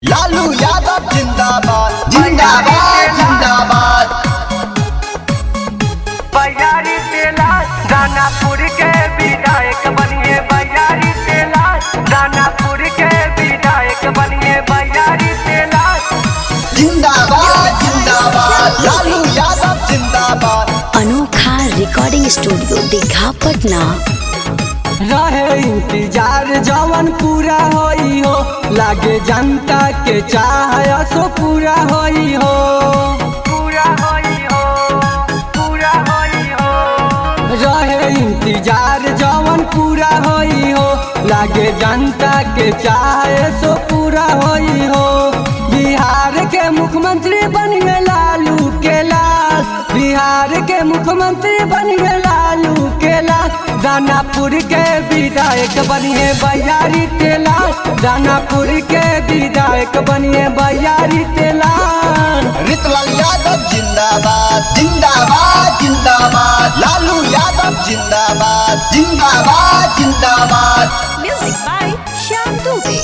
लालू यादव जिंदाबाद जिंदाबाद जिंदाबाद। बयारी तेला दानापुर के विधायक बनिए, बयारी तेला दानापुर के विधायक बनिए, बयारी तेला जिंदाबाद जिंदाबाद। लालू यादव जिंदाबाद। अनोखा रिकॉर्डिंग स्टूडियो दीघा पटना। रहे इंतजार जवन पूरा होई हो, लागे जनता के चाह सो पूरा होई हो, पूरा होई हो, पूरा होई हो। रहे इंतजार जवन पूरा होई हो, लागे जनता के चाह सो पूरा होई हो। बिहार के मुख्यमंत्री बन गए लालू के लाल, बिहार के मुख्यमंत्री बन गए लालू के लाल। दानापुर के विधायक बनिए बयारी तेला, दानापुर के विधायक बनिए बयारी तेला। ऋतुलाल यादव जिंदाबाद जिंदाबाद जिंदाबाद। लालू यादव जिंदाबाद जिंदाबाद जिंदाबाद। Music by Shyam Dubey.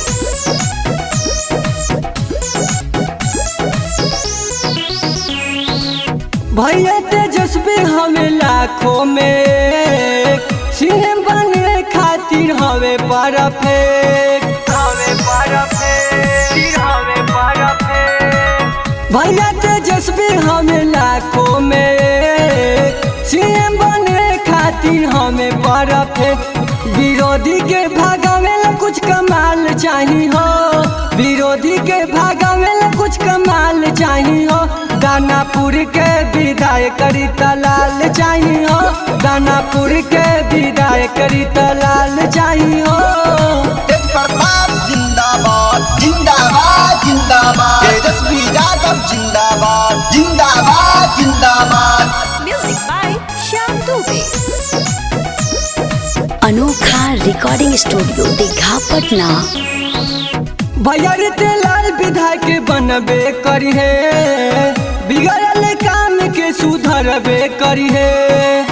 भैया तेजस्वी हमें लाखों में, सीएम बने खातिर हवे परफेक्ट, हवे परफेक्ट, हवे परफेक्ट। भैया तेजस्वी हमें लाखों में, सीएम बने खातिर हमें परफेक्ट। विरोधी के भागावेला कुछ कमाल चाहिए हो, विरोधी के भागावेला कुछ कमाल चाहिए हो। दानापुर के विधायक रीतालाल चाहिए हो, दानापुर के विधायक रीतालाल चाहिए हो। तेज प्रताप जिंदाबाद जिंदाबाद जिंदाबाद। तेजस्वी यादव जिंदाबाद जिंदाबाद जिंदाबाद। Music by Shyam Dubey. Anokha recording studio Digha Patna. भैया रीतालाल विधायक बनबे करी है, बिगड़ल काम के सुधरबे करी है,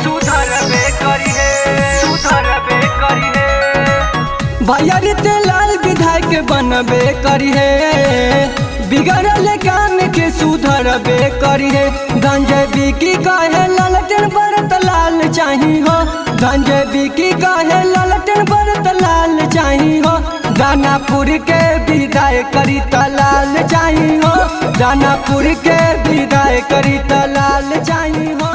सुधरबे करी है, सुधरबे करी है। भैया रीतालाल विधायक बनबे करी है, बिगड़ल काम के सुधरबे करी है। धंजय बिकी कहे ललटन बरत लाल चाहिए हो, धंजय बिकी कहे ललटन बरत लाल चाहिए हो। दानापुर के विधायक रीतालाल चाहिए हो, दानापुर के विधायक रीतालाल चाहिए हो।